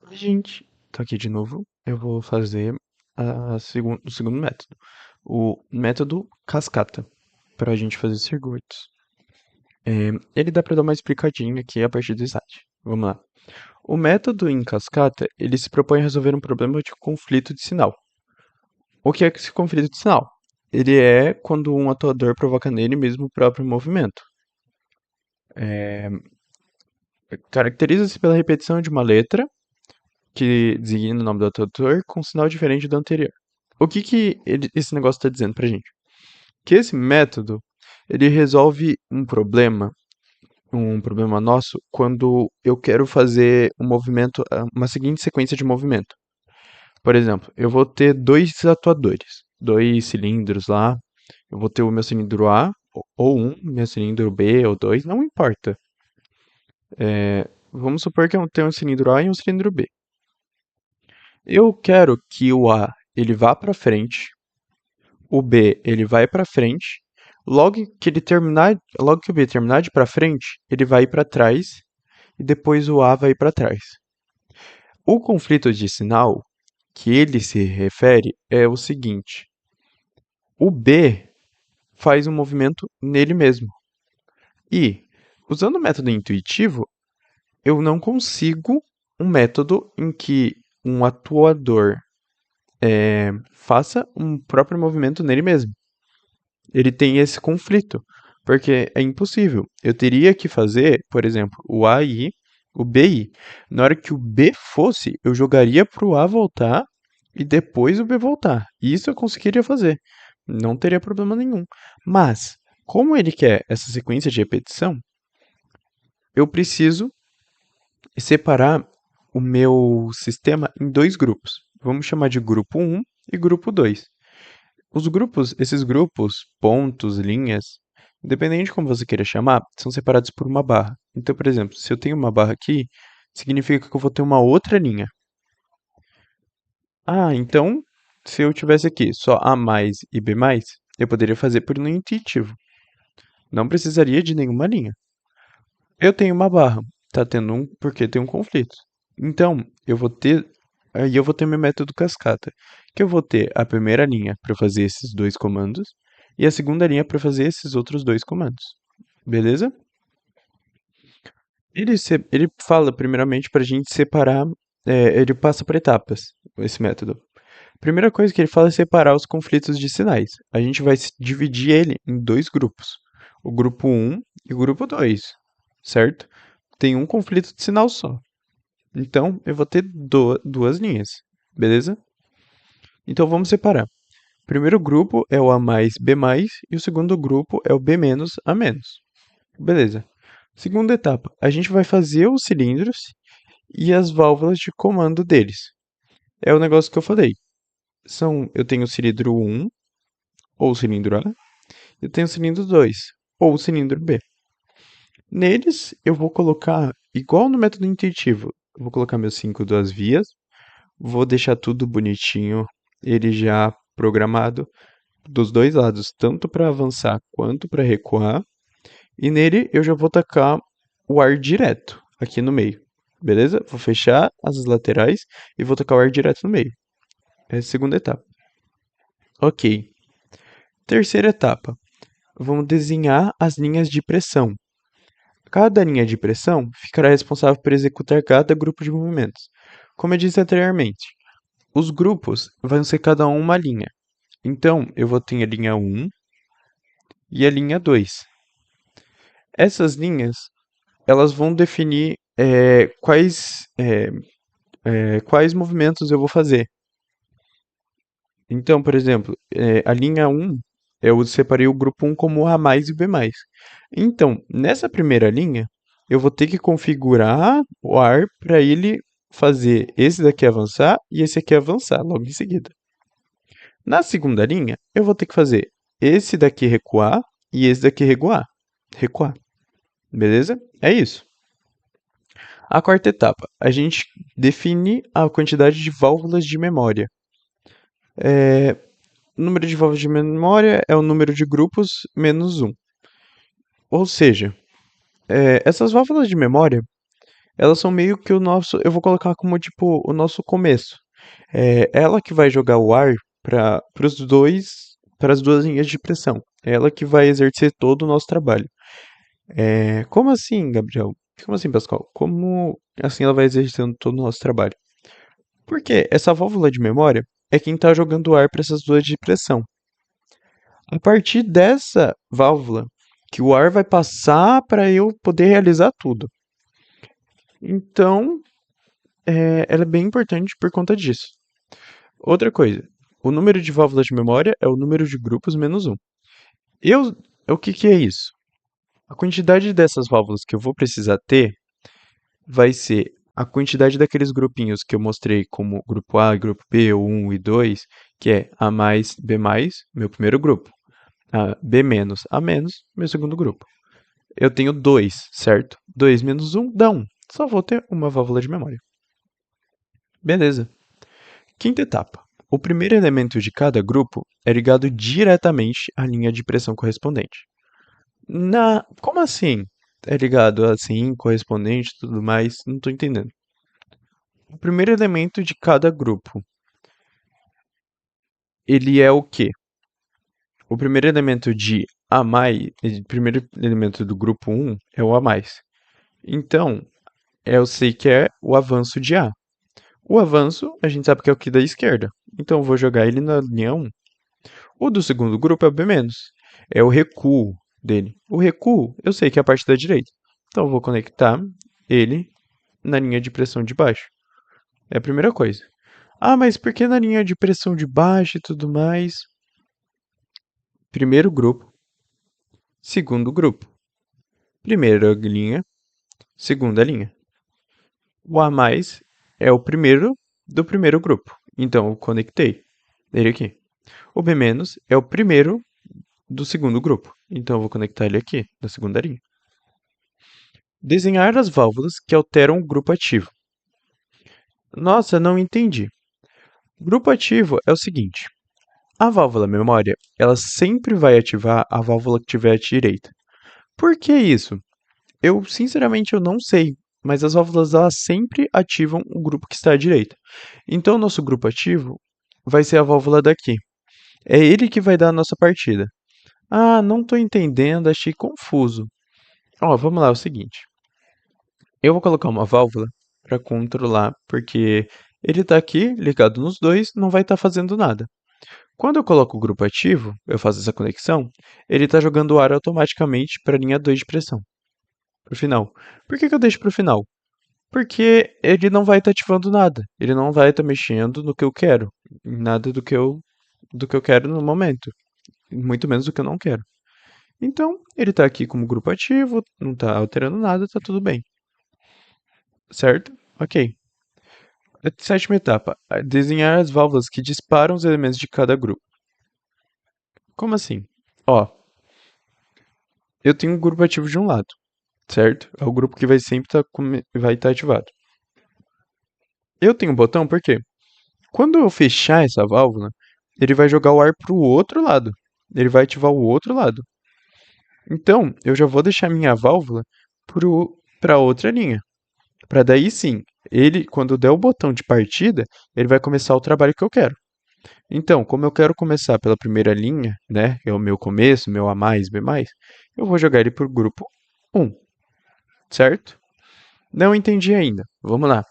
Oi, gente, tô aqui de novo. Eu vou fazer o segundo método, o método cascata, para a gente fazer circuitos. Ele dá para dar uma explicadinha aqui a partir do slide. Vamos lá. O método em cascata, ele se propõe a resolver um problema de conflito de sinal. O que é esse conflito de sinal? Ele é quando um atuador provoca nele mesmo o próprio movimento. Caracteriza-se pela repetição de uma letra que designa o nome do atuador com um sinal diferente do anterior. O que que esse negócio está dizendo pra gente? Que esse método, ele resolve um problema nosso, quando eu quero fazer um movimento, uma seguinte sequência de movimento. Por exemplo, eu vou ter dois atuadores, dois cilindros lá, eu vou ter o meu cilindro A, ou um, meu cilindro B, ou dois, não importa. Vamos supor que eu tenho um cilindro A e um cilindro B. Eu quero que o A ele vá para frente, o B ele vai para frente, logo que o B terminar de ir para frente, ele vai para trás e depois o A vai para trás. O conflito de sinal que ele se refere é o seguinte: o B faz um movimento nele mesmo. E, usando o método intuitivo, eu não consigo um método em que um atuador faça um próprio movimento nele mesmo. Ele tem esse conflito, porque é impossível. Eu teria que fazer, por exemplo, o A ir, o B ir. Na hora que o B fosse, eu jogaria para o A voltar e depois o B voltar. Isso eu conseguiria fazer. Não teria problema nenhum. Mas, como ele quer essa sequência de repetição, eu preciso separar o meu sistema em dois grupos. Vamos chamar de grupo um e grupo 2. Esses grupos, pontos, linhas, independente de como você queira chamar, são separados por uma barra. Então, por exemplo, se eu tenho uma barra aqui, significa que eu vou ter uma outra linha. Então, se eu tivesse aqui só A mais e B mais, eu poderia fazer por no intuitivo. Não precisaria de nenhuma linha. Eu tenho uma barra, tá tendo porque tem um conflito. Então, aí eu vou ter meu método cascata, que eu vou ter a primeira linha para fazer esses dois comandos e a segunda linha para fazer esses outros dois comandos. Beleza? Ele fala primeiramente para a gente separar, ele passa por etapas, esse método. Primeira coisa que ele fala é separar os conflitos de sinais. A gente vai dividir ele em dois grupos, o grupo um e o grupo 2, certo? Tem um conflito de sinal só. Então, eu vou ter duas linhas, beleza? Então, vamos separar. O primeiro grupo é o A mais B mais e o segundo grupo é o B menos A menos. Beleza. Segunda etapa, a gente vai fazer os cilindros e as válvulas de comando deles. É o negócio que eu falei. Eu tenho o cilindro 1, ou o cilindro A, eu tenho o cilindro 2, ou o cilindro B. Neles, eu vou colocar, igual no método intuitivo, eu vou colocar meus 5 duas vias, vou deixar tudo bonitinho, ele já programado dos dois lados, tanto para avançar quanto para recuar. E nele eu já vou tacar o ar direto aqui no meio. Beleza? Vou fechar as laterais e vou tacar o ar direto no meio. É a segunda etapa. Ok. Terceira etapa. Vamos desenhar as linhas de pressão. Cada linha de pressão ficará responsável por executar cada grupo de movimentos. Como eu disse anteriormente, os grupos vão ser cada um uma linha. Então, eu vou ter a linha 1 e a linha 2. Essas linhas, elas vão definir quais movimentos eu vou fazer. Então, por exemplo, a linha 1, eu separei o grupo 1 como A mais e B mais. Então, nessa primeira linha, eu vou ter que configurar o ar para ele fazer esse daqui avançar e esse aqui avançar logo em seguida. Na segunda linha, eu vou ter que fazer esse daqui recuar e esse daqui recuar. Beleza? É isso. A quarta etapa, a gente define a quantidade de válvulas de memória. O número de válvulas de memória é o número de grupos menos um. Ou seja, essas válvulas de memória, Elas são meio que o nosso, eu vou colocar como tipo o nosso começo. É ela que vai jogar o ar para as duas linhas de pressão. É ela que vai exercer todo o nosso trabalho. Como assim, Gabriel? Como assim, Pascoal? Como assim ela vai exercendo todo o nosso trabalho? Porque essa válvula de memória é quem está jogando o ar para essas duas de pressão. A partir dessa válvula, que o ar vai passar para eu poder realizar tudo. Então, ela é bem importante por conta disso. Outra coisa, o número de válvulas de memória é o número de grupos menos um. Eu, o que que é isso? A quantidade dessas válvulas que eu vou precisar ter vai ser a quantidade daqueles grupinhos que eu mostrei como grupo A, grupo B, o 1 e 2, que é A mais, B mais, meu primeiro grupo. B menos, A menos, meu segundo grupo. Eu tenho 2, certo? 2 menos um dá 1. Só vou ter uma válvula de memória. Beleza. Quinta etapa. O primeiro elemento de cada grupo é ligado diretamente à linha de pressão correspondente. Como assim? É ligado assim, correspondente e tudo mais? Não estou entendendo. O primeiro elemento de cada grupo, ele é o quê? O primeiro elemento de A mais, o primeiro elemento do grupo um é o A mais. Então, eu sei que é o avanço de A. O avanço, a gente sabe que é o que da esquerda. Então, eu vou jogar ele na linha um. O do segundo grupo é o B-. É o recuo dele. O recuo, eu sei que é a parte da direita. Então, eu vou conectar ele na linha de pressão de baixo. É a primeira coisa. Ah, mas por que na linha de pressão de baixo e tudo mais? Primeiro grupo, segundo grupo. Primeira linha, segunda linha. O A mais é o primeiro do primeiro grupo. Então, eu conectei ele aqui. O B menos é o primeiro do segundo grupo. Então, eu vou conectar ele aqui, na segunda linha. Desenhar as válvulas que alteram o grupo ativo. Nossa, não entendi. Grupo ativo é o seguinte. A válvula memória, ela sempre vai ativar a válvula que tiver à direita. Por que isso? Sinceramente, eu não sei, mas as válvulas elas sempre ativam o grupo que está à direita. Então, nosso grupo ativo vai ser a válvula daqui. É ele que vai dar a nossa partida. Ah, não estou entendendo, achei confuso. Ó, vamos lá, é o seguinte. Eu vou colocar uma válvula para controlar, porque ele está aqui ligado nos dois, não vai estar fazendo nada. Quando eu coloco o grupo ativo, eu faço essa conexão, ele está jogando o ar automaticamente para a linha 2 de pressão, para o final. Por que eu deixo para o final? Porque ele não vai estar ativando nada, ele não vai estar mexendo no que eu quero, em nada do que eu quero no momento, muito menos do que eu não quero. Então, ele está aqui como grupo ativo, não está alterando nada, está tudo bem. Certo? Ok. A sétima etapa. Desenhar as válvulas que disparam os elementos de cada grupo. Como assim? Ó, eu tenho um grupo ativo de um lado, certo? É o grupo que vai sempre vai estar ativado. Eu tenho um botão porque quando eu fechar essa válvula, ele vai jogar o ar para o outro lado. Ele vai ativar o outro lado. Então, eu já vou deixar minha válvula para outra linha. Para daí sim, ele, quando der o botão de partida, ele vai começar o trabalho que eu quero. Então, como eu quero começar pela primeira linha, né, é o meu começo, meu A mais, B mais, eu vou jogar ele para o grupo um, certo? Não entendi ainda. Vamos lá.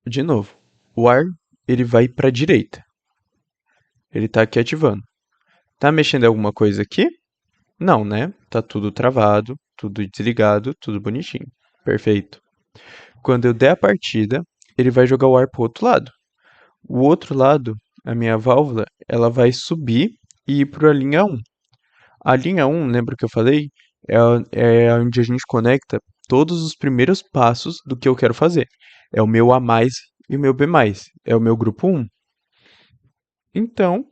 De novo. O ar, ele vai para a direita. Ele está aqui ativando. Tá mexendo em alguma coisa aqui? Não, né? Tá tudo travado, tudo desligado, tudo bonitinho. Perfeito. Quando eu der a partida, ele vai jogar o ar para o outro lado. O outro lado, a minha válvula, ela vai subir e ir para a linha um. A linha um, lembra que eu falei? É onde a gente conecta todos os primeiros passos do que eu quero fazer. É o meu A mais e o meu B mais. É o meu grupo um. Então,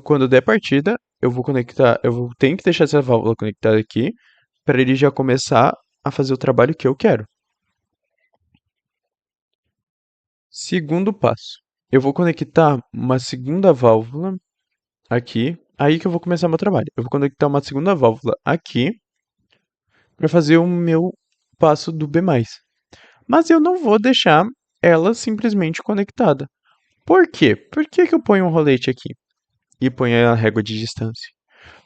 quando der partida, eu vou conectar, tenho que deixar essa válvula conectada aqui para ele já começar a fazer o trabalho que eu quero. Segundo passo, eu vou conectar uma segunda válvula aqui, aí que eu vou começar meu trabalho. Eu vou conectar uma segunda válvula aqui para fazer o meu passo do B+. Mas eu não vou deixar ela simplesmente conectada. Por quê? Por que que eu ponho um rolete aqui e ponho a régua de distância?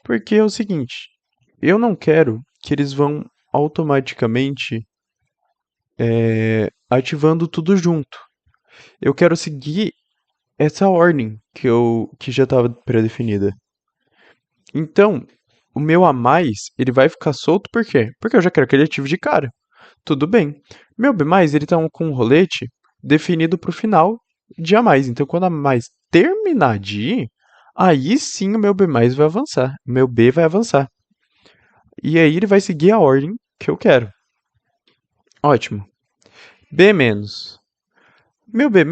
Porque é o seguinte, eu não quero que eles vão automaticamente ativando tudo junto. Eu quero seguir essa ordem que já estava pré-definida. Então, o meu a mais, ele vai ficar solto por quê? Porque eu já quero que ele ative de cara. Tudo bem. Meu B+, ele tá com um rolete definido para o final de a mais. Então, quando a mais terminar de ir, aí sim o meu B+ vai avançar. O meu B vai avançar. E aí ele vai seguir a ordem que eu quero. Ótimo. B-. Meu B-,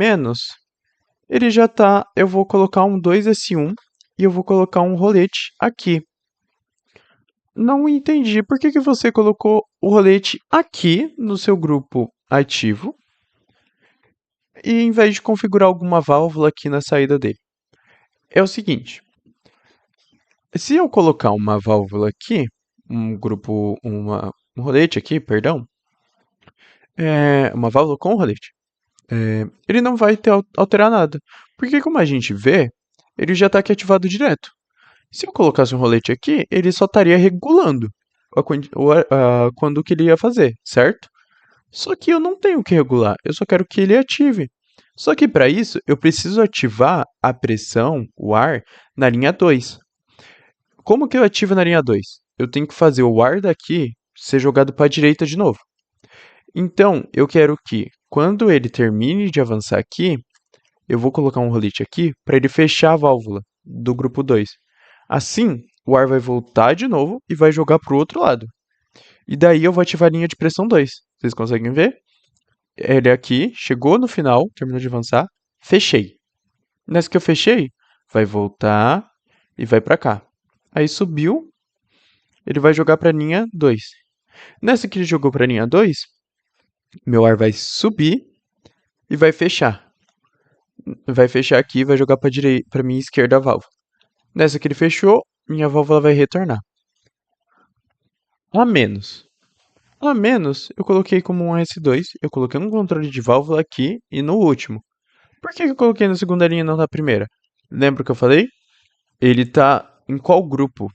ele já tá... Eu vou colocar um 2S1 e eu vou colocar um rolete aqui. Não entendi. Por que que você colocou o rolete aqui no seu grupo ativo e em vez de configurar alguma válvula aqui na saída dele? É o seguinte. Se eu colocar uma válvula aqui, um rolete aqui, perdão, uma válvula com rolete, ele não vai alterar nada. Porque como a gente vê, ele já está aqui ativado direto. Se eu colocasse um rolete aqui, ele só estaria regulando quando que ele ia fazer, certo? Só que eu não tenho que regular, eu só quero que ele ative. Só que para isso, eu preciso ativar a pressão, o ar, na linha 2. Como que eu ativo na linha 2? Eu tenho que fazer o ar daqui ser jogado para a direita de novo. Então, eu quero que, quando ele termine de avançar aqui, eu vou colocar um rolete aqui para ele fechar a válvula do grupo 2. Assim, o ar vai voltar de novo e vai jogar para o outro lado. E daí eu vou ativar a linha de pressão 2. Vocês conseguem ver? Ele aqui, chegou no final, terminou de avançar, fechei. Nessa que eu fechei, vai voltar e vai para cá. Aí subiu, ele vai jogar para a linha 2. Nessa que ele jogou para a linha 2, meu ar vai subir e vai fechar. Vai fechar aqui e vai jogar para minha esquerda a válvula. Nessa que ele fechou, minha válvula vai retornar. A menos. A menos, eu coloquei como um S2, eu coloquei um controle de válvula aqui e no último. Por que eu coloquei na segunda linha e não na primeira? Lembra o que eu falei? Ele tá em qual grupo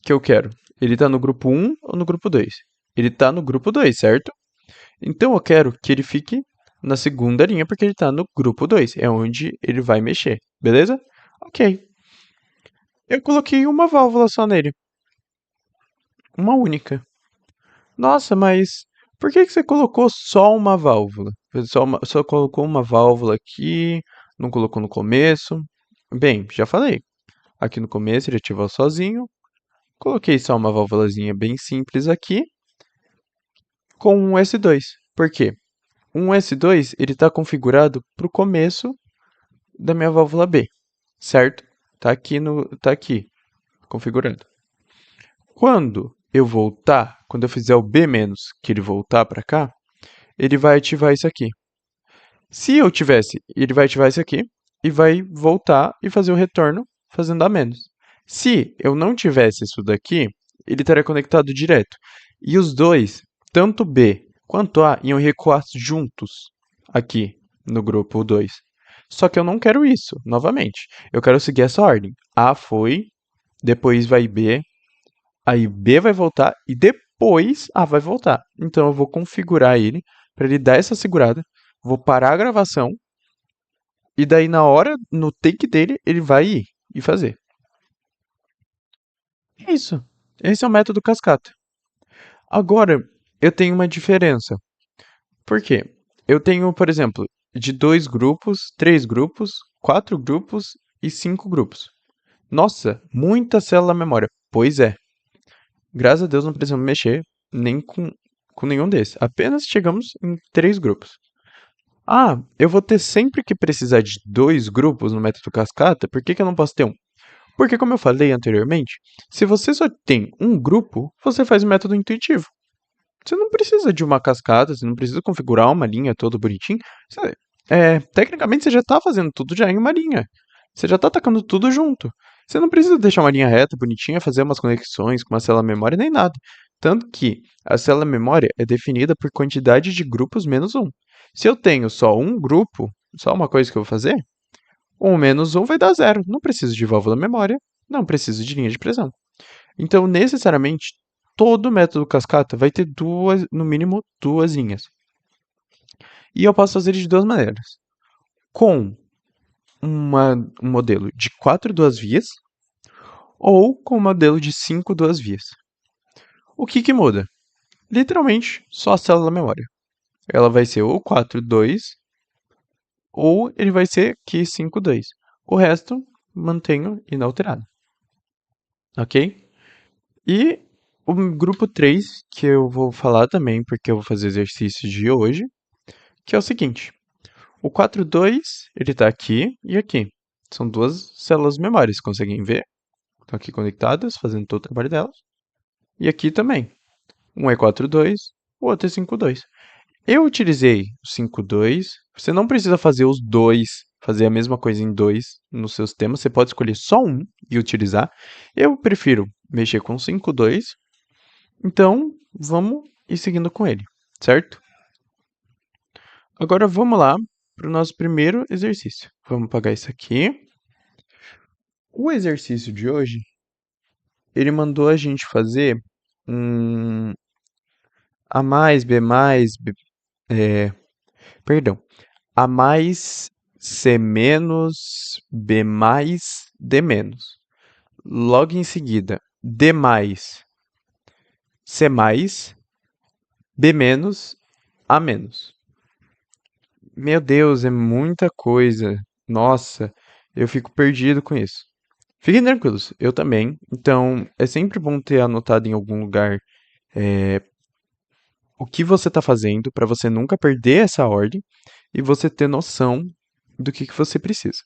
que eu quero? Ele tá no grupo 1 ou no grupo 2? Ele tá no grupo 2, certo? Então eu quero que ele fique na segunda linha porque ele tá no grupo 2, é onde ele vai mexer, beleza? Ok. Eu coloquei uma válvula só nele. Uma única. Nossa, mas por que que você colocou só uma válvula? Só colocou uma válvula aqui, não colocou no começo? Bem, já falei. Aqui no começo ele ativou sozinho. Coloquei só uma válvulazinha bem simples aqui com um S2. Por quê? Um S2 ele está configurado para o começo da minha válvula B, certo? Tá aqui configurado. Quando eu fizer o B-, que ele voltar para cá, ele vai ativar isso aqui. Se eu tivesse, ele vai ativar isso aqui e vai voltar e fazer o retorno fazendo a menos. Se eu não tivesse isso daqui, ele estaria conectado direto. E os dois, tanto B quanto A, iam recuar juntos aqui no grupo 2. Só que eu não quero isso, novamente. Eu quero seguir essa ordem. A foi, depois vai B, aí B vai voltar e depois A vai voltar. Então eu vou configurar ele para ele dar essa segurada. Vou parar a gravação e daí na hora, no take dele, ele vai ir e fazer. É isso. Esse é o método cascata. Agora, eu tenho uma diferença. Por quê? Eu tenho, por exemplo, de 2 grupos, 3 grupos, 4 grupos e 5 grupos. Nossa, muita célula memória. Pois é. Graças a Deus não precisamos mexer nem com nenhum desses. Apenas chegamos em 3 grupos. Ah, eu vou ter sempre que precisar de 2 grupos no método cascata, por que que eu não posso ter um? Porque, como eu falei anteriormente, se você só tem um grupo, você faz o método intuitivo. Você não precisa de uma cascata, você não precisa configurar uma linha toda bonitinha. Tecnicamente, você já está fazendo tudo já em uma linha. Você já está atacando tudo junto. Você não precisa deixar uma linha reta, bonitinha, fazer umas conexões com uma célula memória, nem nada. Tanto que a célula memória é definida por quantidade de grupos menos um. Se eu tenho só um grupo, só uma coisa que eu vou fazer, 1 menos 1 vai dar zero. Não preciso de válvula memória, não preciso de linha de pressão. Então, necessariamente, todo método cascata vai ter duas, no mínimo, duas linhas. E eu posso fazer de duas maneiras. Com um modelo de 4 duas vias ou com um modelo de 5 duas vias. O que muda? Literalmente, só a célula memória. Ela vai ser ou 4,2 ou ele vai ser aqui 5,2. O resto mantenho inalterado. Ok? E o grupo 3, que eu vou falar também, porque eu vou fazer exercício de hoje, que é o seguinte. O 4,2, ele está aqui e aqui. São duas células memórias, conseguem ver? Estão aqui conectadas, fazendo todo o trabalho delas. E aqui também. Um é 4,2, o outro é 5,2. Eu utilizei o 5,2. Você não precisa fazer os dois, fazer a mesma coisa em dois nos seus temas. Você pode escolher só um e utilizar. Eu prefiro mexer com 5,2. Então, vamos ir seguindo com ele, certo? Agora vamos lá para o nosso primeiro exercício. Vamos apagar isso aqui. O exercício de hoje, ele mandou a gente fazer um A mais, B mais, perdão, A mais, C menos, B mais, D menos. Logo em seguida, D mais, C mais, B menos, A menos. Meu Deus, é muita coisa. Nossa, eu fico perdido com isso. Fiquem tranquilos, eu também. Então, é sempre bom ter anotado em algum lugar o que você está fazendo para você nunca perder essa ordem e você ter noção do que você precisa.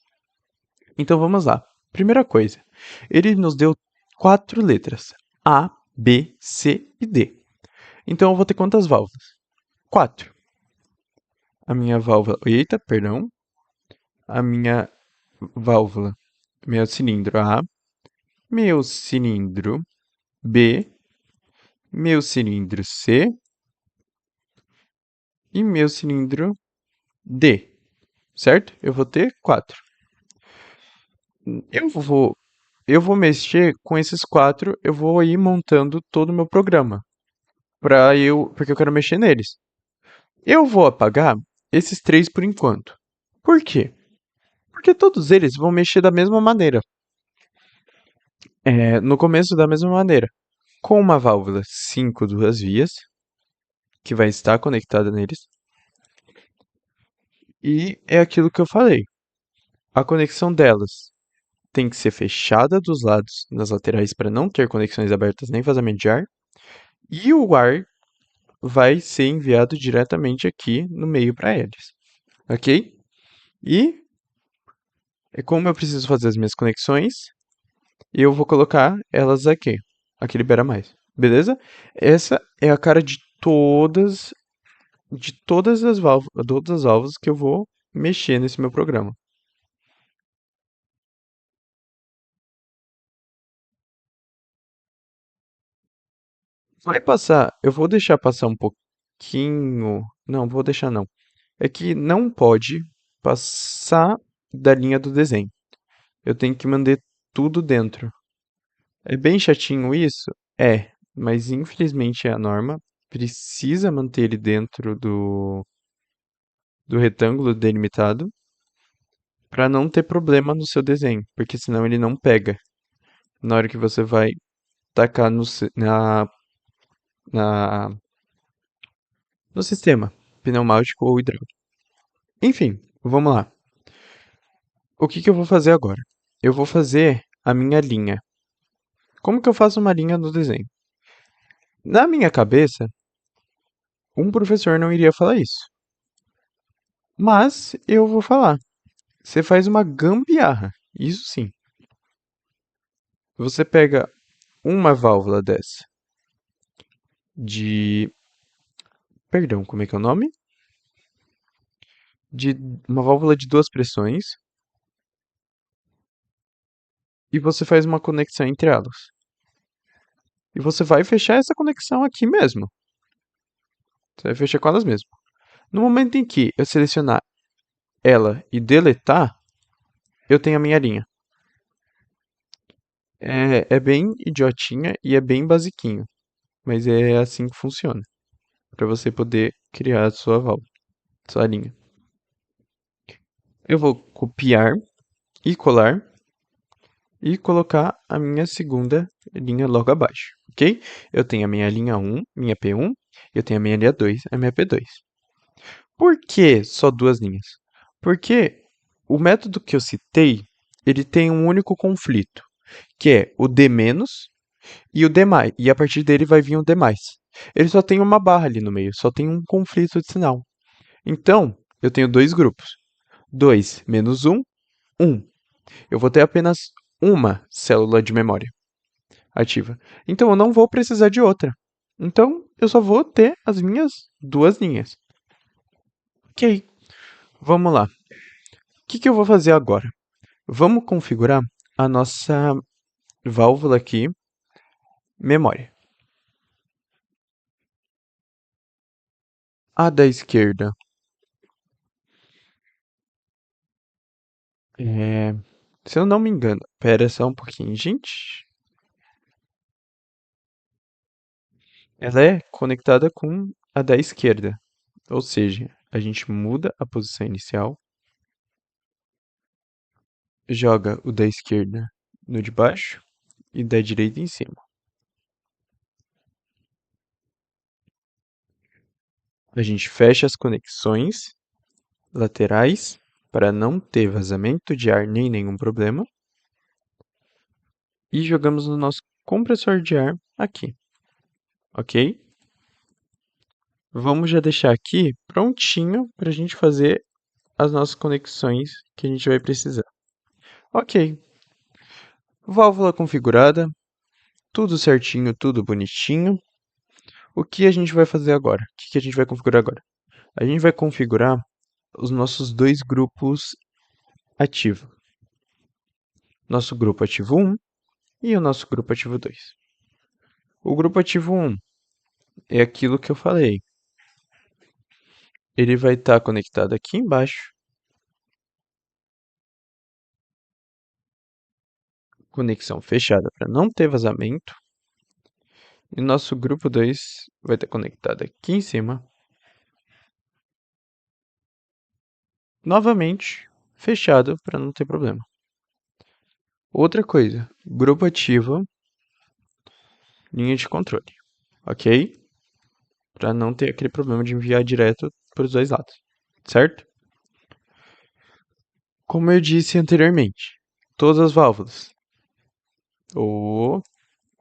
Então vamos lá. Primeira coisa, ele nos deu 4 letras: A, B, C e D. Então eu vou ter quantas válvulas? 4. A minha válvula. Eita, perdão. A minha válvula. Meu cilindro A, meu cilindro B, meu cilindro C e meu cilindro D, certo? Eu vou ter 4. Eu vou, eu vou mexer com esses 4, eu vou ir montando todo o meu programa, porque eu quero mexer neles. Eu vou apagar esses 3 por enquanto. Por quê? Porque todos eles vão mexer da mesma maneira. No começo da mesma maneira, com uma válvula 5 duas vias, que vai estar conectada neles. E é aquilo que eu falei. A conexão delas tem que ser fechada dos lados, nas laterais, para não ter conexões abertas nem vazamento de ar. E o ar vai ser enviado diretamente aqui no meio para eles. Ok? E é como eu preciso fazer as minhas conexões, eu vou colocar elas aqui. Aqui libera mais. Beleza? Essa é a cara de todas as válvulas que eu vou mexer nesse meu programa. Vai passar, eu vou deixar passar um pouquinho. Não, vou deixar não. É que não pode passar da linha do desenho. Eu tenho que manter tudo dentro. É bem chatinho isso? É, mas infelizmente é a norma. Precisa manter ele dentro do retângulo delimitado para não ter problema no seu desenho, porque senão ele não pega na hora que você vai tacar na, no sistema pneumático ou hidráulico. Enfim, vamos lá. O que eu vou fazer agora? Eu vou fazer a minha linha. Como que eu faço uma linha no desenho? Na minha cabeça, um professor não iria falar isso. Mas eu vou falar. Você faz uma gambiarra. Isso sim. Você pega uma válvula dessa de. Perdão, como é que é o nome? De uma válvula de duas pressões e você faz uma conexão entre elas. e você vai fechar essa conexão aqui mesmo. Você vai fechar com elas mesmo. No momento em que eu selecionar ela e deletar, eu tenho a minha linha. É bem idiotinha e é bem basiquinho, mas é assim que funciona, para você poder criar a sua válvula, sua linha. Eu vou copiar e colar e colocar a minha segunda linha logo abaixo, ok? Eu tenho a minha linha 1, minha P1, eu tenho a minha linha 2, a minha P2. Por que só duas linhas? Porque o método que eu citei, ele tem um único conflito, que é o D- e o D+, e a partir dele vai vir o D+. Ele só tem uma barra ali no meio, só tem um conflito de sinal. Então, eu tenho dois grupos. 2 menos 1, 1. Eu vou ter apenas uma célula de memória ativa. Então, eu não vou precisar de outra. Então, eu só vou ter as minhas duas linhas. Ok, vamos lá. O que eu vou fazer agora? Vamos configurar a nossa válvula aqui, memória. A da esquerda é... Se eu não me engano, pera só um pouquinho, gente. Ela é conectada com a da esquerda. Ou seja, a gente muda a posição inicial, joga o da esquerda no de baixo e da direita em cima. A gente fecha as conexões laterais para não ter vazamento de ar nem nenhum problema. E jogamos no nosso compressor de ar aqui, ok? Vamos já deixar aqui prontinho para a gente fazer as nossas conexões que a gente vai precisar. Ok, válvula configurada, tudo certinho, tudo bonitinho. O que a gente vai fazer agora? O que a gente vai configurar agora? A gente vai configurar os nossos dois grupos ativos. Nosso grupo ativo 1 e o nosso grupo ativo 2. O grupo ativo 1 é aquilo que eu falei. Ele vai estar conectado aqui embaixo, conexão fechada para não ter vazamento. E nosso grupo 2 vai estar conectado aqui em cima. Novamente, fechado para não ter problema. Outra coisa, grupo ativo, linha de controle, ok? Para não ter aquele problema de enviar direto para os dois lados, certo? Como eu disse anteriormente, todas as válvulas, ou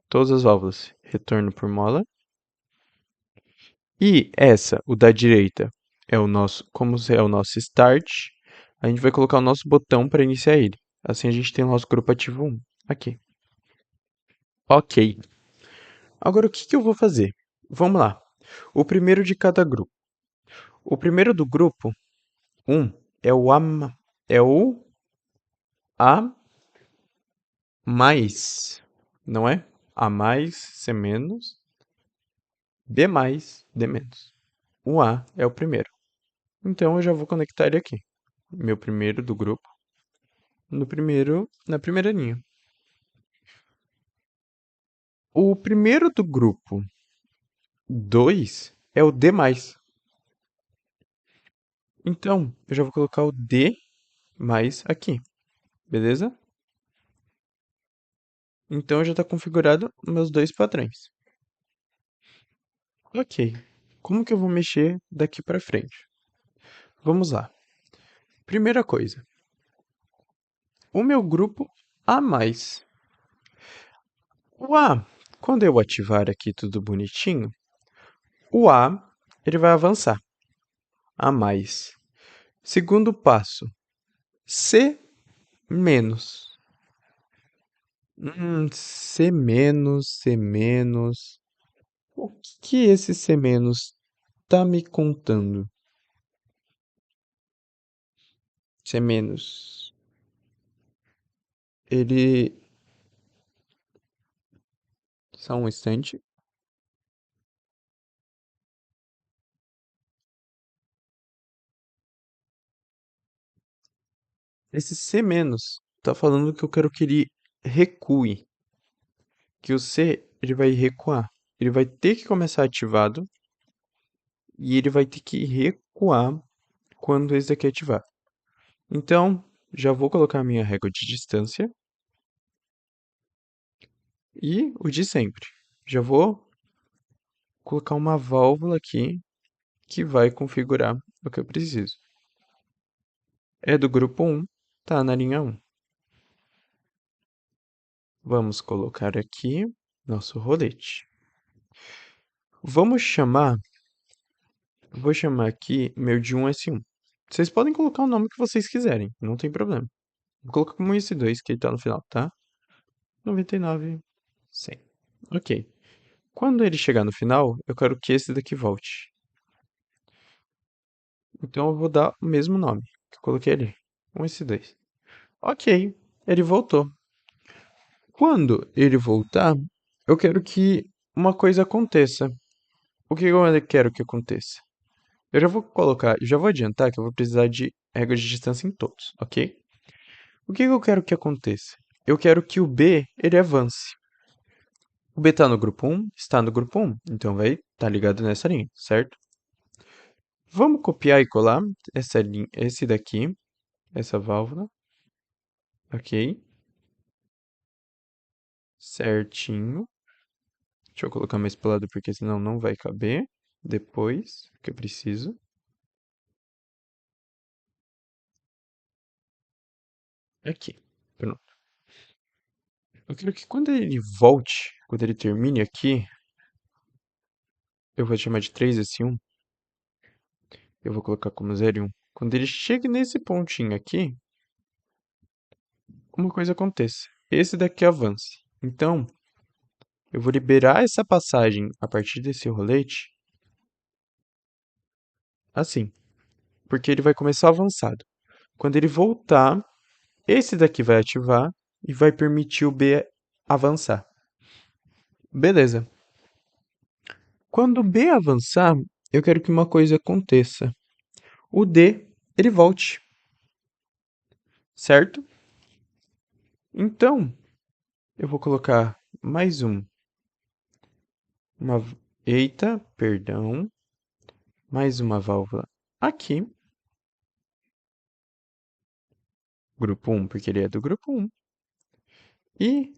todas as válvulas, retorno por mola. E essa, o da direita, é o nosso, como é o nosso start, a gente vai colocar o nosso botão para iniciar ele. Assim a gente tem o nosso grupo ativo 1 aqui. Ok. Agora o que eu vou fazer? Vamos lá. O primeiro de cada grupo. O primeiro do grupo 1 é o é o A mais, não é? A mais, C menos, B mais, D menos. O A é o primeiro. Então eu já vou conectar ele aqui. Meu primeiro do grupo. Na primeira linha. O primeiro do grupo 2 é o D+. Então, eu já vou colocar o D mais aqui, beleza? Então já está configurado meus dois padrões. Ok, como que eu vou mexer daqui para frente? Vamos lá. Primeira coisa, o meu grupo A+. O A, quando eu ativar aqui tudo bonitinho, o A ele vai avançar. A mais. Segundo passo, C menos. C menos, C menos. O que esse C menos tá me contando? C menos. Ele. Só um instante. Esse C menos tá falando que eu quero que ele recue. Que o C, ele vai recuar. Ele vai ter que começar ativado e ele vai ter que recuar quando esse daqui ativar. Então, já vou colocar a minha régua de distância e o de sempre. Já vou colocar uma válvula aqui que vai configurar o que eu preciso. É do grupo 1, tá na linha 1. Vamos colocar aqui nosso rolete. Vou chamar aqui meu de 1S1. Vocês podem colocar o nome que vocês quiserem, não tem problema. Vou colocar como S2, que ele tá no final, tá? 99, 100. Ok. Quando ele chegar no final, eu quero que esse daqui volte. Então eu vou dar o mesmo nome que eu coloquei ali. 1S2. Ok, ele voltou. Quando ele voltar, eu quero que uma coisa aconteça. O que eu quero que aconteça? Já vou adiantar que eu vou precisar de regra de distância em todos, ok? O que eu quero que aconteça? Eu quero que o B, ele avance. O B está no grupo 1, está no grupo 1, então vai estar ligado nessa linha, certo? Vamos copiar e colar essa linha, esse daqui, essa válvula, ok? Certinho. Deixa eu colocar mais pro lado porque senão não vai caber. Depois, que eu preciso. Aqui, pronto. Eu quero que quando ele volte, quando ele termine aqui, eu vou chamar de 3S1. Eu vou colocar como 0 e 1. Quando ele chegue nesse pontinho aqui, uma coisa aconteça. Esse daqui avance. Então, eu vou liberar essa passagem a partir desse rolete, assim, porque ele vai começar avançado. Quando ele voltar, esse daqui vai ativar e vai permitir o B avançar. Beleza. Quando o B avançar, eu quero que uma coisa aconteça. O D, ele volte, certo? Então, eu vou colocar mais uma, eita, perdão, mais uma válvula aqui, grupo 1, porque ele é do grupo 1, e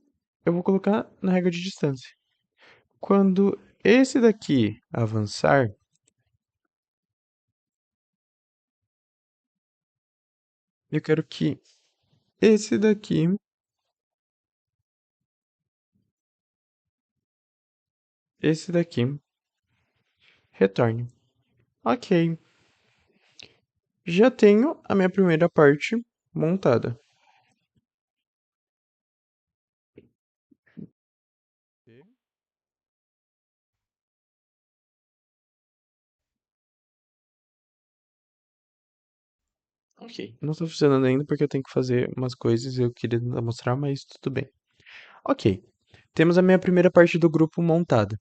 eu vou colocar na regra de distância. Quando esse daqui avançar, eu quero que esse daqui, esse daqui, retorne. Ok, já tenho a minha primeira parte montada. Ok, não está funcionando ainda porque eu tenho que fazer umas coisas e eu queria mostrar, mas tudo bem. Ok, temos a minha primeira parte do grupo montada.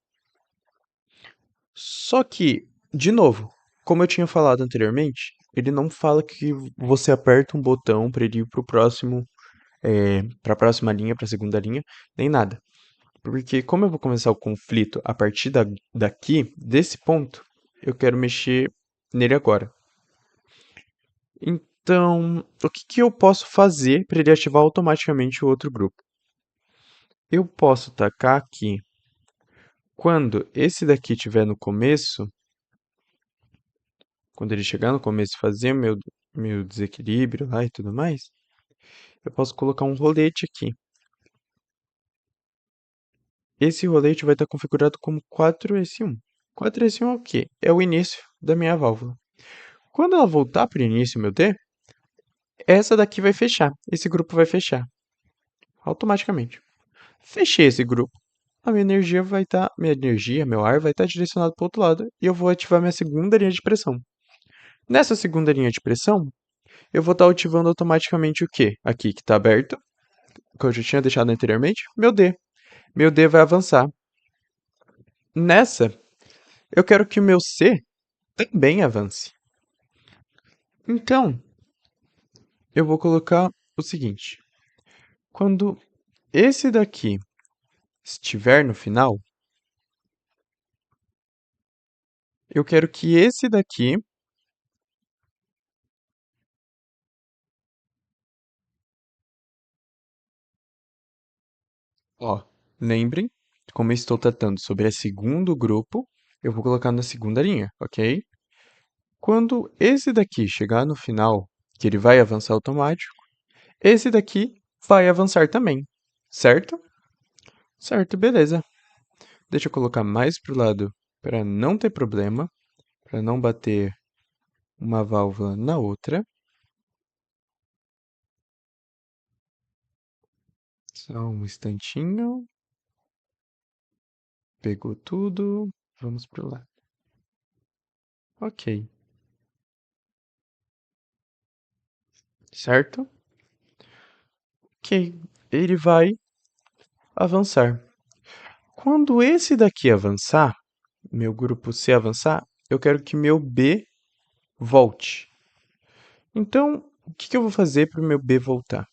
Só que, de novo, como eu tinha falado anteriormente, ele não fala que você aperta um botão para ele ir para o próximo, para a próxima linha, para a segunda linha, nem nada. Porque como eu vou começar o conflito a partir daqui, desse ponto, eu quero mexer nele agora. Então, o que que eu posso fazer para ele ativar automaticamente o outro grupo? Eu posso tacar aqui, quando esse daqui estiver no começo, quando ele chegar no começo e fazer meu desequilíbrio lá e tudo mais, eu posso colocar um rolete aqui. Esse rolete vai estar configurado como 4S1. 4S1 é o quê? É o início da minha válvula. Quando ela voltar para o início, meu D, essa daqui vai fechar. Esse grupo vai fechar automaticamente. Fechei esse grupo. A minha energia vai estar, meu ar vai estar direcionado para o outro lado e eu vou ativar minha segunda linha de pressão. Nessa segunda linha de pressão, eu vou estar ativando automaticamente o quê? Aqui que está aberto, que eu já tinha deixado anteriormente, meu D. Meu D vai avançar. Nessa, eu quero que o meu C também avance. Então, eu vou colocar o seguinte: quando esse daqui estiver no final, eu quero que esse daqui, ó, lembrem, como eu estou tratando sobre o segundo grupo, eu vou colocar na segunda linha, ok? Quando esse daqui chegar no final, que ele vai avançar automático, esse daqui vai avançar também, certo? Certo, beleza. Deixa eu colocar mais pro lado para não ter problema, para não bater uma válvula na outra. Só um instantinho. Pegou tudo. Vamos pro lado. Ok, certo? Ok, ele vai avançar. Quando esse daqui avançar, meu grupo C avançar, eu quero que meu B volte. Então, o que eu vou fazer para o meu B voltar?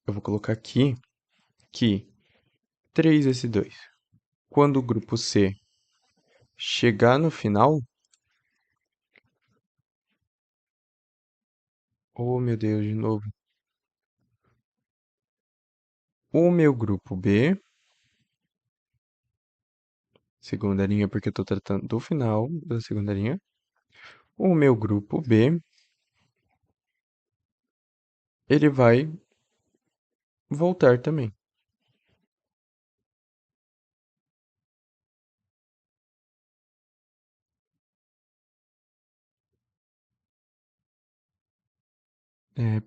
Eu vou colocar aqui que 3s2. Quando o grupo C chegar no final, oh meu Deus, de novo. O meu grupo B, segunda linha porque eu estou tratando do final da segunda linha. O meu grupo B, ele vai voltar também.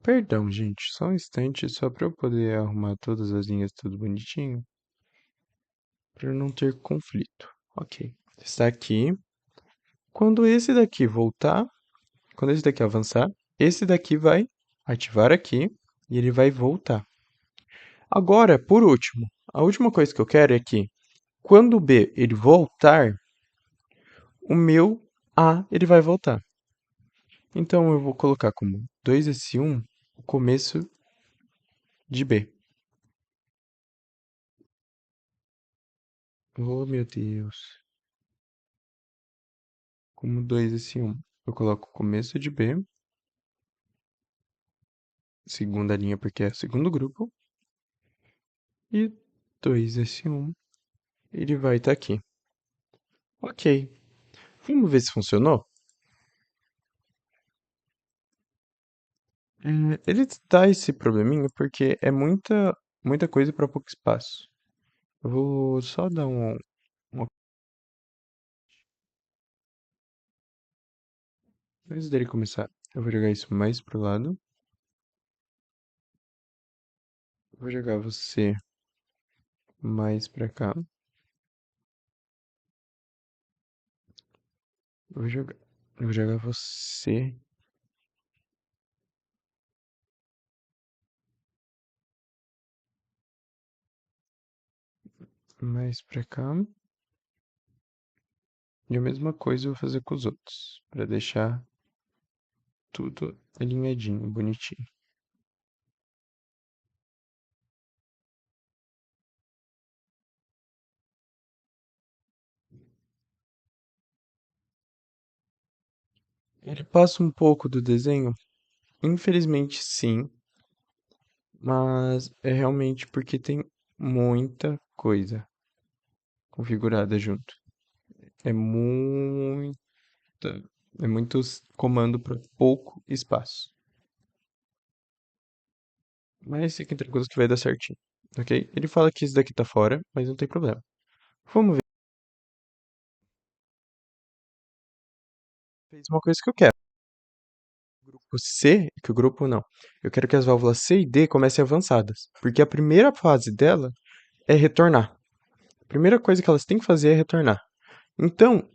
Perdão, gente, só um instante, só para eu poder arrumar todas as linhas tudo bonitinho, para não ter conflito. Ok, está aqui. Quando esse daqui voltar, quando esse daqui avançar, esse daqui vai ativar aqui e ele vai voltar. Agora, por último, a última coisa que eu quero é que quando o B ele voltar, o meu A ele vai voltar. Então eu vou colocar como 2s1 o começo de B. Oh, meu Deus. Como 2s1. Eu coloco o começo de B, segunda linha porque é o segundo grupo, e 2s1 ele vai estar aqui. Ok. Vamos ver se funcionou? Ele dá esse probleminha porque é muita coisa para pouco espaço. Eu vou só dar uma... Antes dele começar, eu vou jogar isso mais pro lado. Vou jogar você mais pra cá. Vou jogar, vou jogar você mais pra cá. E a mesma coisa eu vou fazer com os outros, pra deixar tudo alinhadinho, bonitinho. Ele passa um pouco do desenho? Infelizmente sim, mas é realmente porque tem muita coisa configurada junto. É muita, é muitos comando para pouco espaço. Mas fiquem tranquilos que vai dar certinho, ok? Ele fala que isso daqui tá fora, mas não tem problema. Vamos ver. Fez uma coisa que eu quero. O grupo C, que o grupo não. Eu quero que as válvulas C e D comecem avançadas, porque a primeira fase dela é retornar. A primeira coisa que elas têm que fazer é retornar. Então,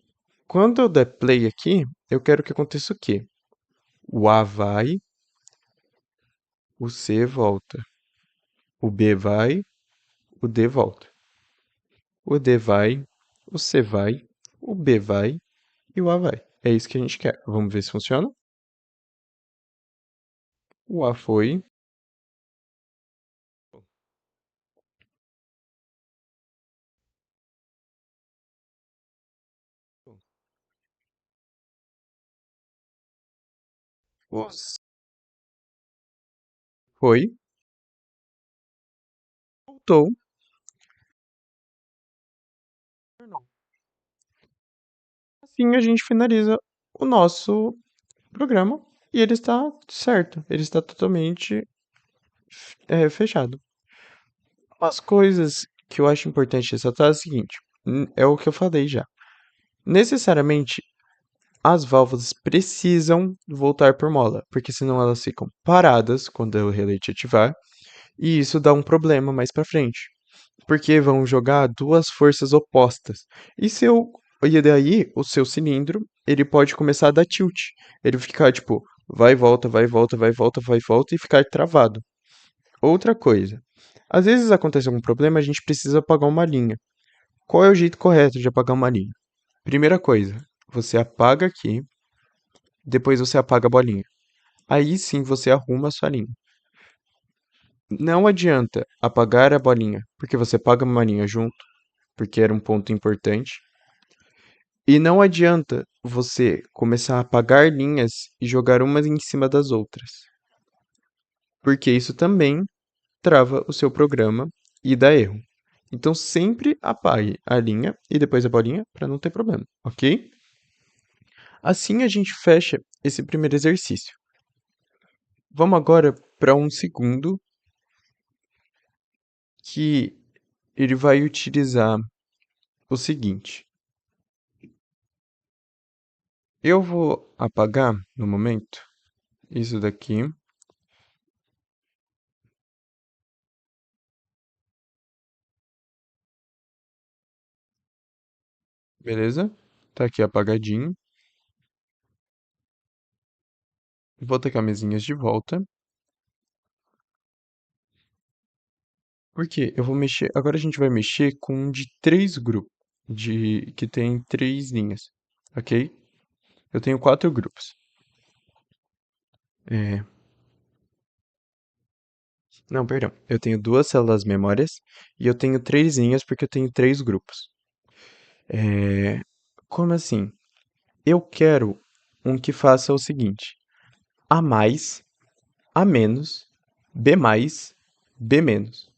quando eu der play aqui, eu quero que aconteça o quê? O A vai, o C volta. O B vai, o D volta. O D vai, o C vai, o B vai e o A vai. É isso que a gente quer. Vamos ver se funciona. O A foi. O C foi. Voltou. Assim a gente finaliza o nosso programa e ele está certo. Ele está totalmente fechado. As coisas que eu acho importante ressaltar é o seguinte: é o que eu falei já. Necessariamente, as válvulas precisam voltar por mola, porque senão elas ficam paradas quando o relate ativar, e isso dá um problema mais pra frente, porque vão jogar duas forças opostas. E daí o seu cilindro, ele pode começar a dar tilt. Ele ficar tipo, vai e volta, vai e volta, vai e volta, vai e volta e ficar travado. Outra coisa, às vezes acontece algum problema, a gente precisa apagar uma linha. Qual é o jeito correto de apagar uma linha? Primeira coisa, você apaga aqui, depois você apaga a bolinha. Aí sim você arruma a sua linha. Não adianta apagar a bolinha, porque você apaga uma linha junto, porque era um ponto importante. E não adianta você começar a apagar linhas e jogar umas em cima das outras, porque isso também trava o seu programa e dá erro. Então sempre apague a linha e depois a bolinha para não ter problema, ok? Assim a gente fecha esse primeiro exercício. Vamos agora para um segundo que ele vai utilizar o seguinte. Eu vou apagar no momento isso daqui, beleza? Tá aqui apagadinho. Vou tacar mesinhas de volta. Porque eu vou mexer. Agora a gente vai mexer com um de três grupos. Que tem três linhas. Ok? Eu tenho quatro grupos. É, não, perdão. Eu tenho duas células memórias e eu tenho três linhas porque eu tenho três grupos. É, como assim? Eu quero um que faça o seguinte: A mais, A menos, B mais, B menos.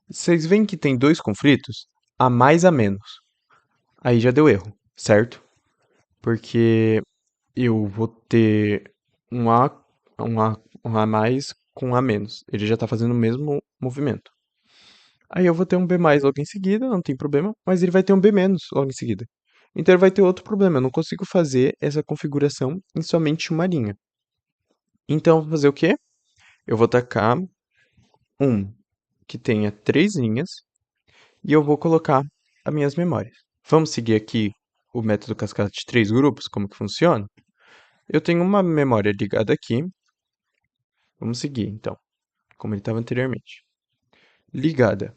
Vocês veem que tem dois conflitos? A mais, A menos. Aí já deu erro, certo? Porque eu vou ter um A, um A, um A mais com um A menos. Ele já tá fazendo o mesmo movimento. Aí eu vou ter um B mais logo em seguida, não tem problema, mas ele vai ter um B menos logo em seguida. Então ele vai ter outro problema, eu não consigo fazer essa configuração em somente uma linha. Então eu vou fazer o quê? Eu vou tacar um que tenha três linhas e eu vou colocar as minhas memórias. Vamos seguir aqui o método cascata de três grupos, como que funciona? Eu tenho uma memória ligada aqui. Vamos seguir, então, como ele estava anteriormente. Ligada.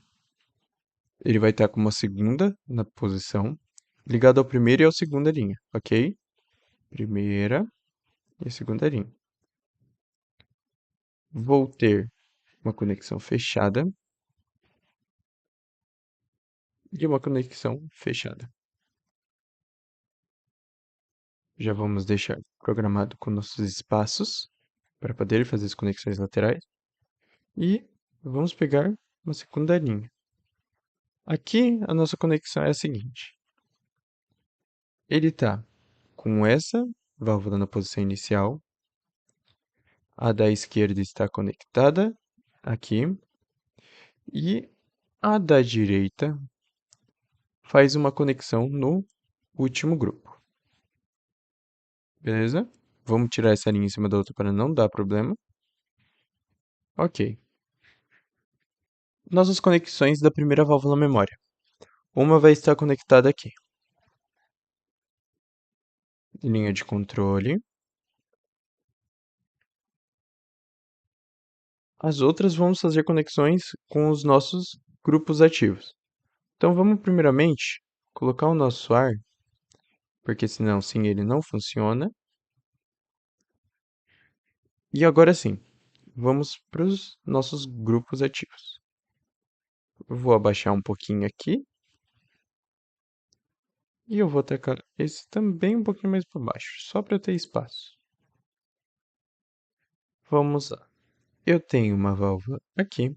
Ele vai estar com uma segunda na posição, ligado ao primeiro e ao segunda linha, ok? Primeira e a segunda linha. Vou ter uma conexão fechada e uma conexão fechada. Já vamos deixar programado com nossos espaços para poder fazer as conexões laterais. E vamos pegar uma segunda linha. Aqui a nossa conexão é a seguinte. Ele está com essa válvula na posição inicial. A da esquerda está conectada aqui. E a da direita faz uma conexão no último grupo. Beleza? Vamos tirar essa linha em cima da outra para não dar problema. Ok. Nossas conexões da primeira válvula memória. Uma vai estar conectada aqui. Linha de controle. As outras vamos fazer conexões com os nossos grupos ativos. Então vamos primeiramente colocar o nosso ar porque senão sem ele não funciona. E agora sim, vamos para os nossos grupos ativos. Eu vou abaixar um pouquinho aqui. E eu vou tacar esse também um pouquinho mais para baixo, só para ter espaço. Vamos lá. Eu tenho uma válvula aqui,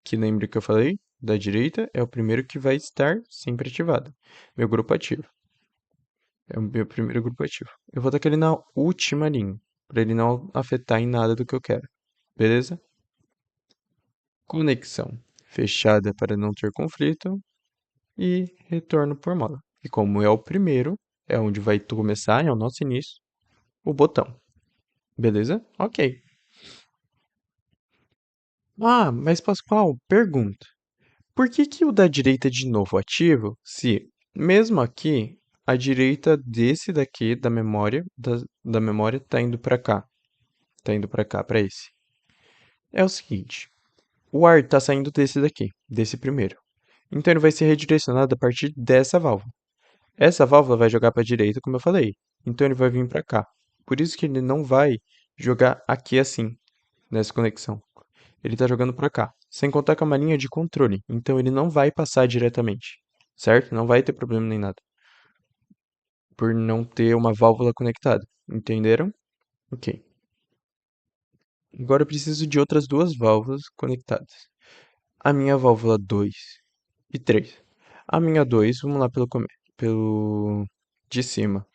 que lembra que eu falei? Da direita é o primeiro que vai estar sempre ativado. Meu grupo ativo. É o meu primeiro grupo ativo. Eu vou tacar ele na última linha, para ele não afetar em nada do que eu quero. Beleza? Conexão fechada para não ter conflito e retorno por mola. E como é o primeiro, é onde vai começar, é o nosso início, o botão. Beleza? Ok. Ah, mas Pascoal, pergunta. Por que que o da direita é de novo ativo se, mesmo aqui, a direita desse daqui, da memória, tá indo para cá? Tá indo para cá, para esse. É o seguinte, o ar tá saindo desse daqui, desse primeiro. Então ele vai ser redirecionado a partir dessa válvula. Essa válvula vai jogar para a direita, como eu falei. Então ele vai vir para cá. Por isso que ele não vai jogar aqui assim, nessa conexão. Ele está jogando para cá. Sem contar com uma linha de controle. Então ele não vai passar diretamente. Certo? Não vai ter problema nem nada. Por não ter uma válvula conectada. Entenderam? Ok. Agora eu preciso de outras duas válvulas conectadas. A minha válvula 2 e 3. A minha 2, vamos lá pelo de cima.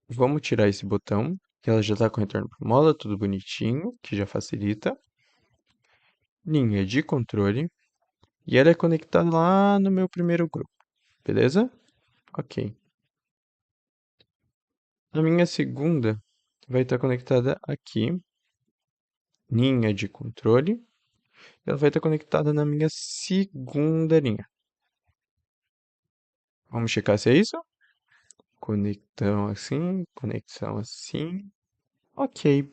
Vamos tirar esse botão, que ela já está com retorno para mola, tudo bonitinho, que já facilita. Linha de controle. E ela é conectada lá no meu primeiro grupo, beleza? Ok. A minha segunda vai estar conectada aqui, linha de controle. Ela vai estar conectada na minha segunda linha. Vamos checar se é isso? Conexão assim. Ok,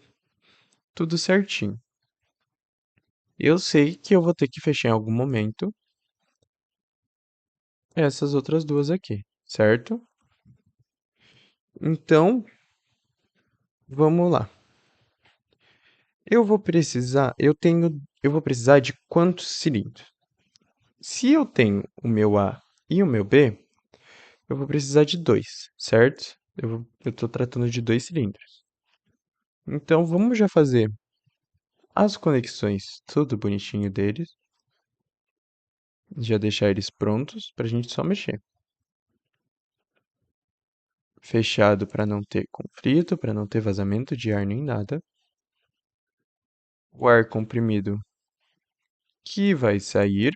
tudo certinho. Eu sei que eu vou ter que fechar em algum momento essas outras duas aqui, certo? Então, vamos lá. Eu vou precisar de quantos cilindros? Se eu tenho o meu A e o meu B, eu vou precisar de dois, certo? Eu estou tratando de dois cilindros. Então, vamos já fazer as conexões tudo bonitinho deles. Já deixar eles prontos para a gente só mexer. Fechado para não ter conflito, para não ter vazamento de ar nem nada. O ar comprimido que vai sair.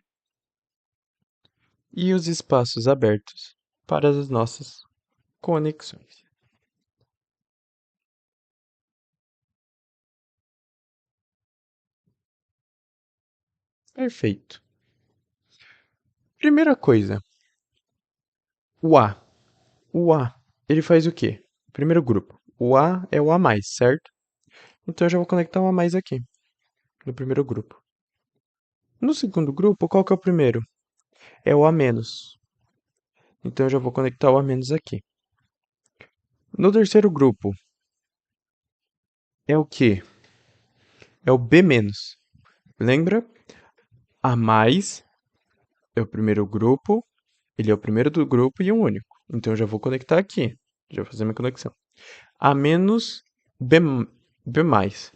E os espaços abertos para as nossas conexões. Perfeito. Primeira coisa, o A. O A, ele faz o quê? Primeiro grupo. O A é o A mais, certo? Então eu já vou conectar um A mais aqui, no primeiro grupo. No segundo grupo, qual que é o primeiro? É o A menos. Então eu já vou conectar o A menos aqui. No terceiro grupo, é o quê? É o B menos. Lembra? A mais é o primeiro grupo, ele é o primeiro do grupo e um único. Então eu já vou conectar aqui. Já vou fazer minha conexão. A menos B, B mais.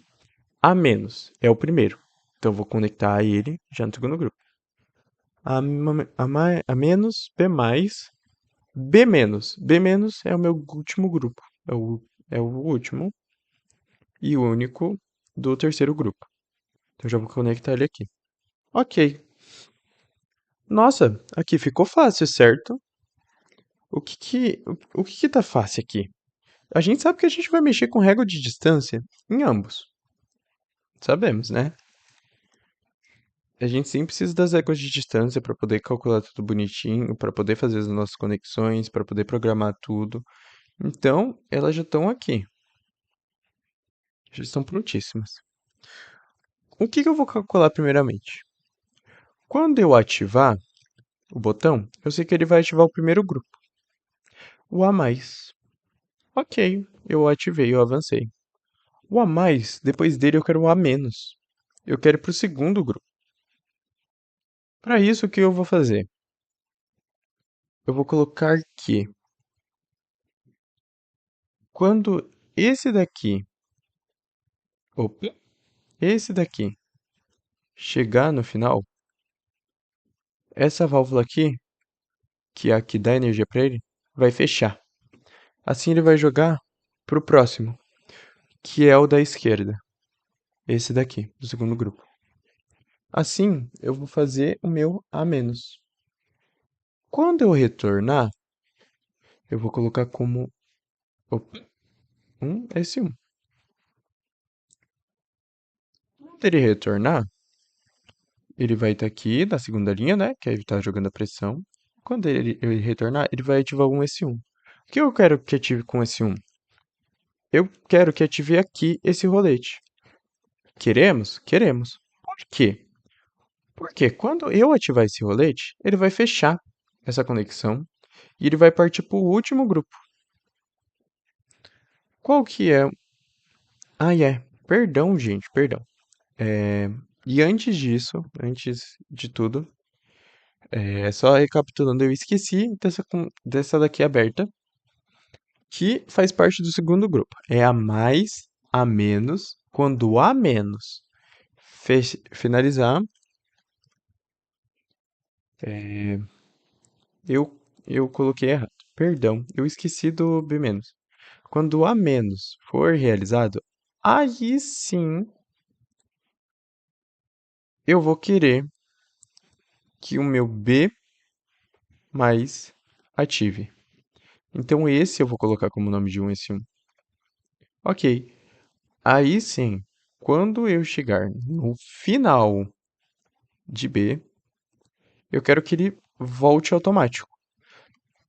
A menos é o primeiro. Então eu vou conectar ele já no segundo grupo. A menos B mais. B menos. B menos é o meu último grupo. É o último e único do terceiro grupo. Então eu já vou conectar ele aqui. Ok. Nossa, aqui ficou fácil, certo? O que que tá fácil aqui? A gente sabe que a gente vai mexer com régua de distância em ambos. Sabemos, né? A gente sempre precisa das réguas de distância para poder calcular tudo bonitinho, para poder fazer as nossas conexões, para poder programar tudo. Então, elas já estão aqui. Já estão prontíssimas. O que que eu vou calcular primeiramente? Quando eu ativar o botão, eu sei que ele vai ativar o primeiro grupo. o a mais. Ok, eu ativei, eu avancei. O a mais, depois dele eu quero o a menos. Eu quero ir para o segundo grupo. Para isso, o que eu vou fazer? Eu vou colocar que quando esse daqui, opa, esse daqui chegar no final, essa válvula aqui, que é a que dá energia para ele, vai fechar. Assim ele vai jogar pro próximo, que é o da esquerda. Esse daqui, do segundo grupo. Assim, eu vou fazer o meu a menos. Quando eu retornar, eu vou colocar como opa, S1. Quando ele retornar, ele vai estar aqui na segunda linha, né? Que aí ele está jogando a pressão. Quando ele retornar, ele vai ativar um S1. O que eu quero que ative com S1? Eu quero que ative aqui esse rolete. Queremos? Queremos. Por quê? Porque quando eu ativar esse rolete, ele vai fechar essa conexão e ele vai partir para o último grupo. Qual que é? Ah, é. Perdão, gente, perdão. E antes disso, antes de tudo, só recapitulando, eu esqueci dessa daqui aberta, que faz parte do segundo grupo. É a mais, a menos, quando o a menos finalizar, eu coloquei errado. Perdão, eu esqueci do B menos. Quando o a menos for realizado, aí sim eu vou querer que o meu B mais ative. Então esse eu vou colocar como nome de um S1. Ok. Aí sim, quando eu chegar no final de B, eu quero que ele volte automático.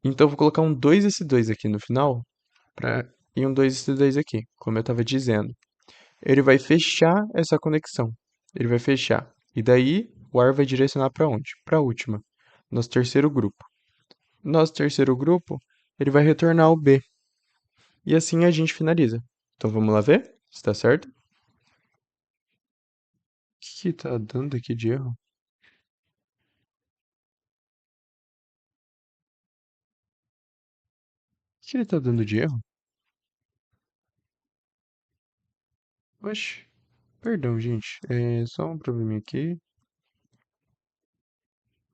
Então eu vou colocar um 2S2 aqui no final e um 2S2 aqui, como eu estava dizendo. Ele vai fechar essa conexão. Ele vai fechar. E daí o ar vai direcionar para onde? Para a última, nosso terceiro grupo. Nosso terceiro grupo, ele vai retornar o B. E assim a gente finaliza. Então vamos lá ver se está certo. O que tá dando aqui de erro? O que ele tá dando de erro? Oxe, perdão, gente. É só um probleminha aqui.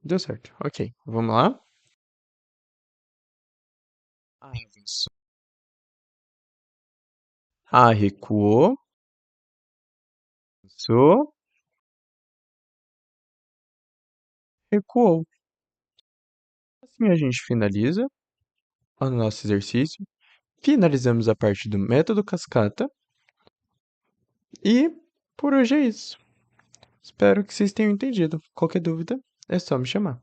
Deu certo. Ok, vamos lá. Avançou. Ah, recuou. Avançou. Recuou. Assim a gente finaliza o nosso exercício. Finalizamos a parte do método cascata. E por hoje é isso. Espero que vocês tenham entendido. Qualquer dúvida, é só me chamar.